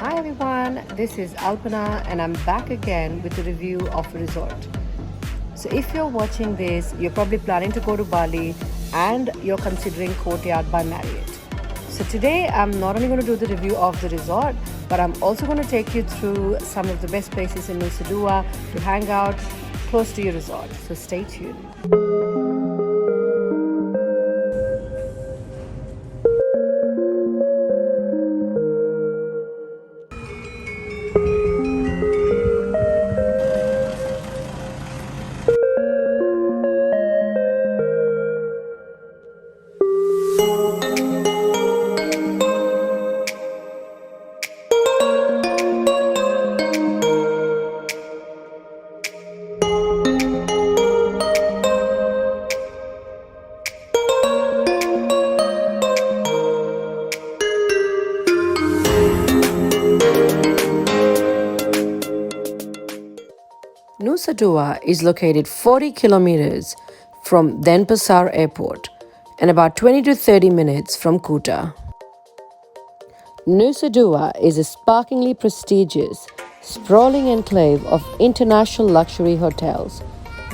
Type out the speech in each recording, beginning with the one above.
Hi everyone, this is Alpana and I'm back again with a review of a resort. So if you're watching this, you're probably planning to go to Bali and you're considering Courtyard by Marriott. So today I'm not only going to do the review of the resort, but I'm also going to take you through some of the best places in Nusa Dua to hang out close to your resort. So stay tuned. Nusa Dua is located 40 kilometers from Denpasar Airport and about 20 to 30 minutes from Kuta. Nusa Dua is a sparklingly prestigious, sprawling enclave of international luxury hotels,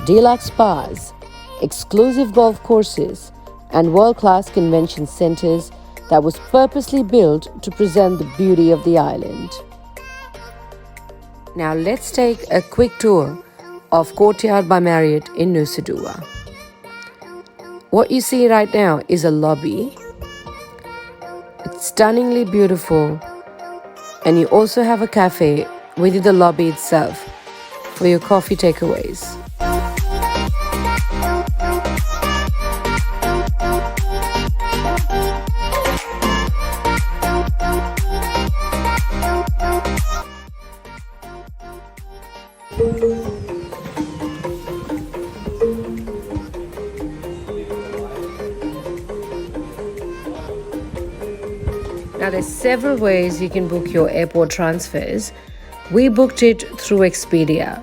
deluxe spas, exclusive golf courses, and world-class convention centers that was purposely built to present the beauty of the island. Now let's take a quick tour of Courtyard by Marriott in Nusa Dua. What you see right now is a lobby. It's stunningly beautiful, and you also have a cafe within the lobby itself for your coffee takeaways. Now there's several ways you can book your airport transfers. We booked it through Expedia.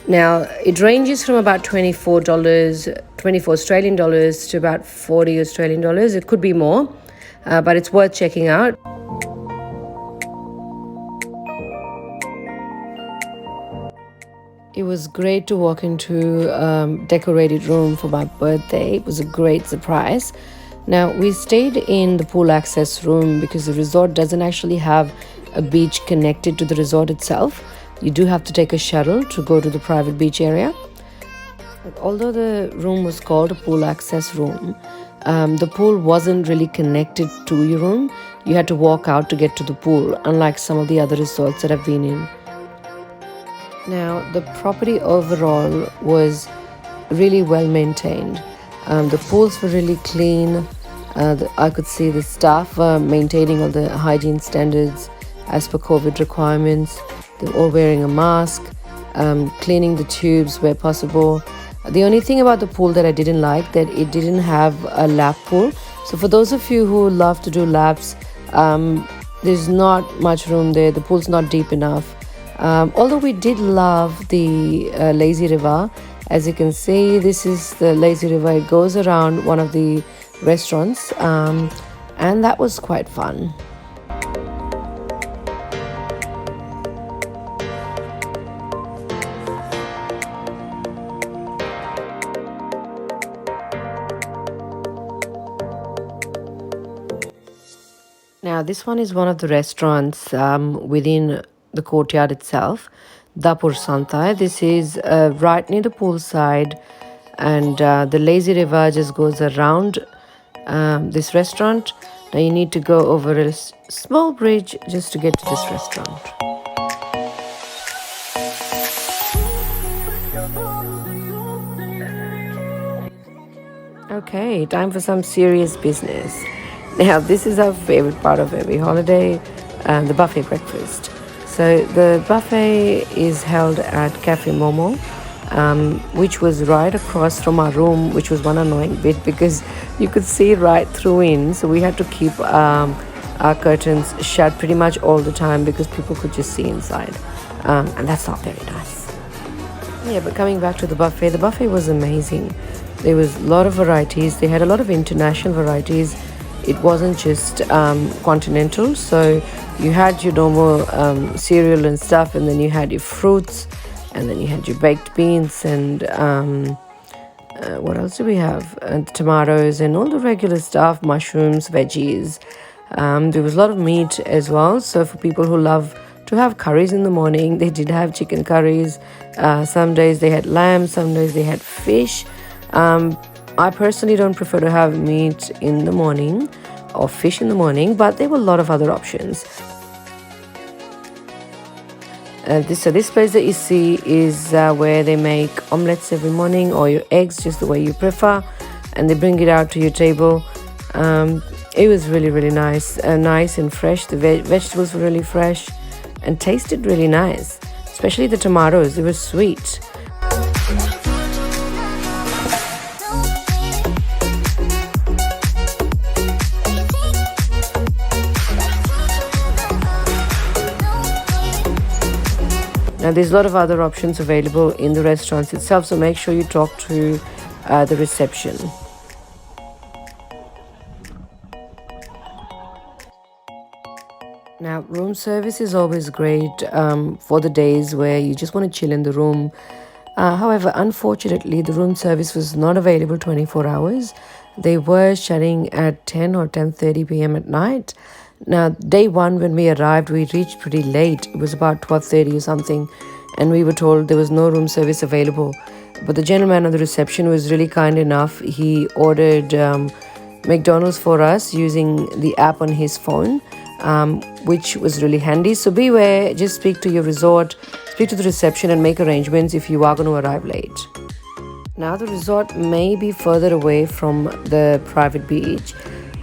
Now it ranges from about $24 Australian dollars to about 40 Australian dollars. It could be more, but it's worth checking out. It was great to walk into a decorated room for my birthday. It was a great surprise. Now, we stayed in the pool access room because the resort doesn't actually have a beach connected to the resort itself. You do have to take a shuttle to go to the private beach area. But although the room was called a pool access room, the pool wasn't really connected to your room. You had to walk out to get to the pool, unlike some of the other resorts that I've been in. Now, the property overall was really well maintained. The pools were really clean. I could see the staff were maintaining all the hygiene standards as per COVID requirements. They were all wearing a mask, cleaning the tubes where possible. The only thing about the pool that I didn't like, that it didn't have a lap pool. So for those of you who love to do laps, there's not much room there. The pool's not deep enough. Although we did love the lazy river. As you can see, this is the lazy river. It goes around one of the restaurants, and that was quite fun. Now, this one is one of the restaurants within the courtyard itself. Dapur Santai. This is right near the poolside, and the lazy river just goes around this restaurant. Now you need to go over a small bridge just to get to this restaurant. Okay, time for some serious business. Now this is our favorite part of every holiday, the buffet breakfast. So the buffet is held at Cafe Momo, which was right across from our room, which was one annoying bit because you could see right through in. So we had to keep our curtains shut pretty much all the time because people could just see inside. And that's not very nice. Yeah, but coming back to the buffet was amazing. There was a lot of varieties. They had a lot of international varieties. It wasn't just continental, so You had your normal cereal and stuff, and then you had your fruits, and then you had your baked beans, and what else do we have? Tomatoes and all the regular stuff, mushrooms, veggies. There was a lot of meat as well. So for people who love to have curries in the morning, they did have chicken curries. Some days they had lamb, some days they had fish. I personally don't prefer to have meat in the morning or fish in the morning, but there were a lot of other options. This place that you see is where they make omelets every morning, or your eggs, just the way you prefer, and they bring it out to your table. It was really, really nice and fresh. The vegetables were really fresh and tasted really nice, especially the tomatoes. They were sweet. Now there's a lot of other options available in the restaurants itself, so make sure you talk to the reception. Now room service is always great for the days where you just want to chill in the room. However, unfortunately, the room service was not available 24 hours. They were shutting at 10 or 10:30 p.m. at night. Now, day one, when we arrived, we reached pretty late. It was about 12:30 or something, and we were told there was no room service available. But the gentleman on the reception was really kind enough. He ordered McDonald's for us using the app on his phone, which was really handy. So beware, just speak to your resort, speak to the reception, and make arrangements if you are going to arrive late. Now, the resort may be further away from the private beach.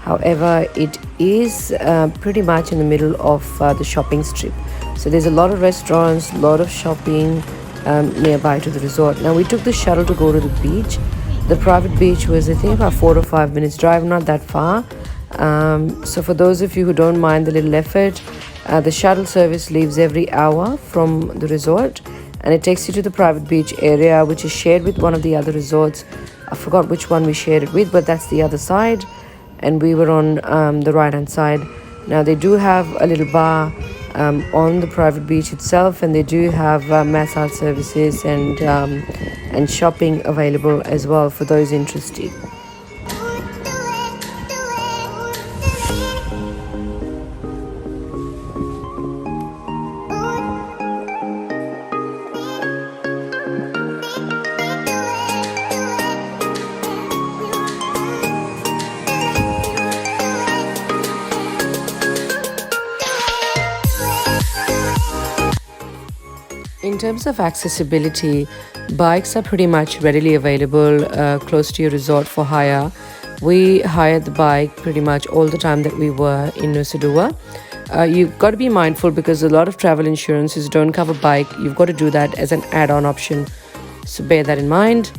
However, it is pretty much in the middle of the shopping strip. So there's a lot of restaurants, a lot of shopping nearby to the resort. Now we took the shuttle to go to the beach. The private beach was, I think, about 4 or 5 minutes drive, not that far. So for those of you who don't mind the little effort, the shuttle service leaves every hour from the resort, and it takes you to the private beach area, which is shared with one of the other resorts. I forgot which one we shared it with, but that's the other side. And we were on the right hand side. Now they do have a little bar on the private beach itself, and they do have massage services and shopping available as well for those interested. In terms of accessibility, bikes are pretty much readily available close to your resort for hire. We hired the bike pretty much all the time that we were in Nusa Dua. You've got to be mindful because a lot of travel insurances don't cover bike. You've got to do that as an add-on option. So bear that in mind.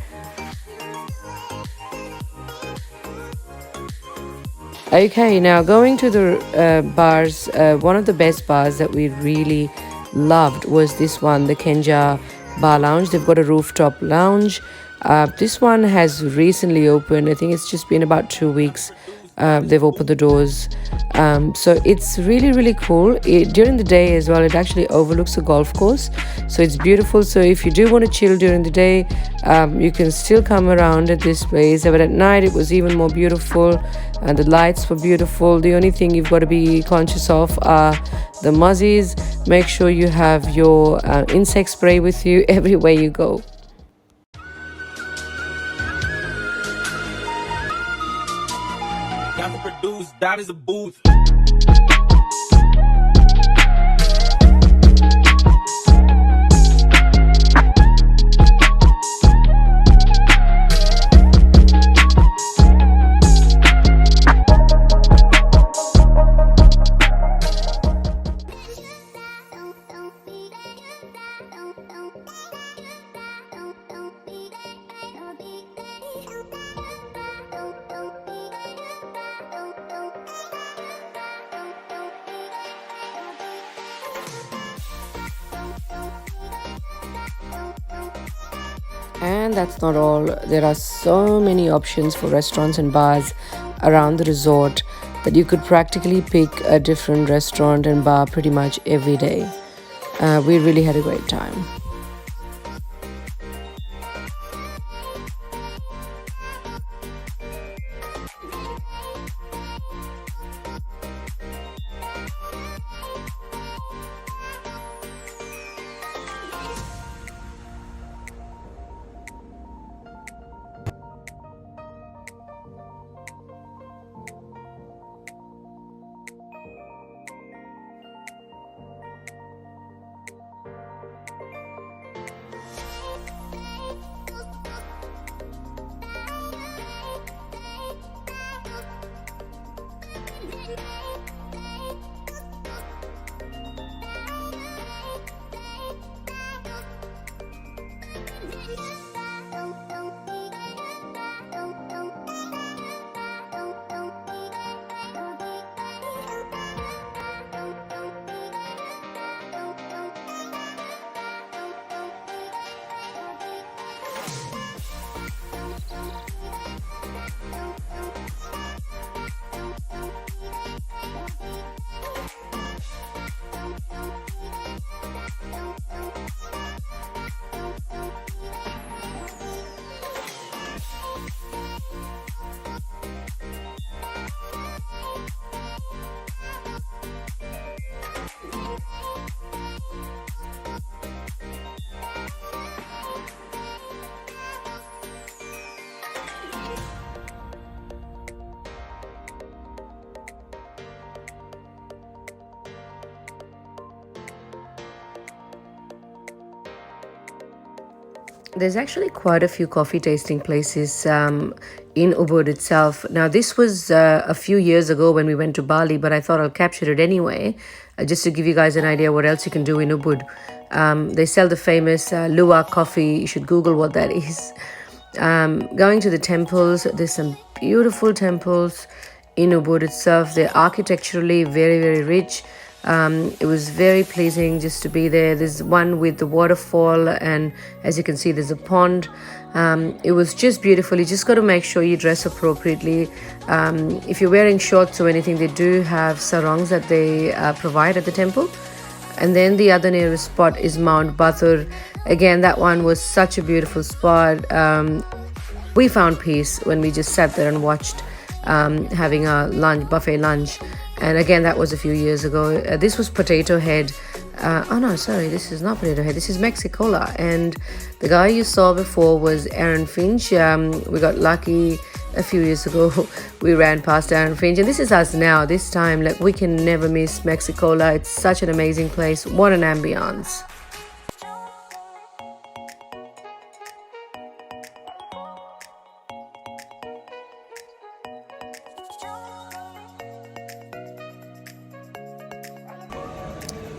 Okay, now going to the bars, one of the best bars that we really loved was this one, the Kenja Bar Lounge. They've got a rooftop lounge. This one has recently opened. I think it's just been about 2 weeks. They've opened the doors. So it's really, really cool. During the day as well, it actually overlooks a golf course. So it's beautiful. So if you do want to chill during the day, you can still come around at this place. But at night, it was even more beautiful. And the lights were beautiful. The only thing you've got to be conscious of are the muzzies. Make sure you have your insect spray with you everywhere you go. Got to produce, that is a booth. And that's not all. There are so many options for restaurants and bars around the resort. that you could practically pick a different restaurant and bar pretty much every day. We really had a great time. There's actually quite a few coffee tasting places in Ubud itself. Now, this was a few years ago when we went to Bali, but I thought I'll capture it anyway, just to give you guys an idea what else you can do in Ubud. They sell the famous Luwak coffee. You should Google what that is. Going to the temples, there's some beautiful temples in Ubud itself. They're architecturally very, very rich. It was very pleasing just to be there. There's one with the waterfall, and as you can see, there's a pond. It was just beautiful. You just got to make sure you dress appropriately. If you're wearing shorts or anything, they do have sarongs that they provide at the temple. And then the other nearest spot is Mount Batur. Again, that one was such a beautiful spot. We found peace when we just sat there and watched having a buffet lunch. And again, that was a few years ago. This was Potato Head. Oh no, sorry, this is not Potato Head. This is Mexicola. And the guy you saw before was Aaron Finch. We got lucky a few years ago. We ran past Aaron Finch. And this is us now. This time, like, we can never miss Mexicola. It's such an amazing place. What an ambience.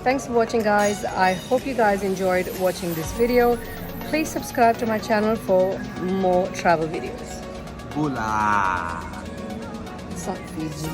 Thanks for watching, guys. I hope you guys enjoyed watching this video. Please subscribe to my channel for more travel videos. Hola. Suck Fiji.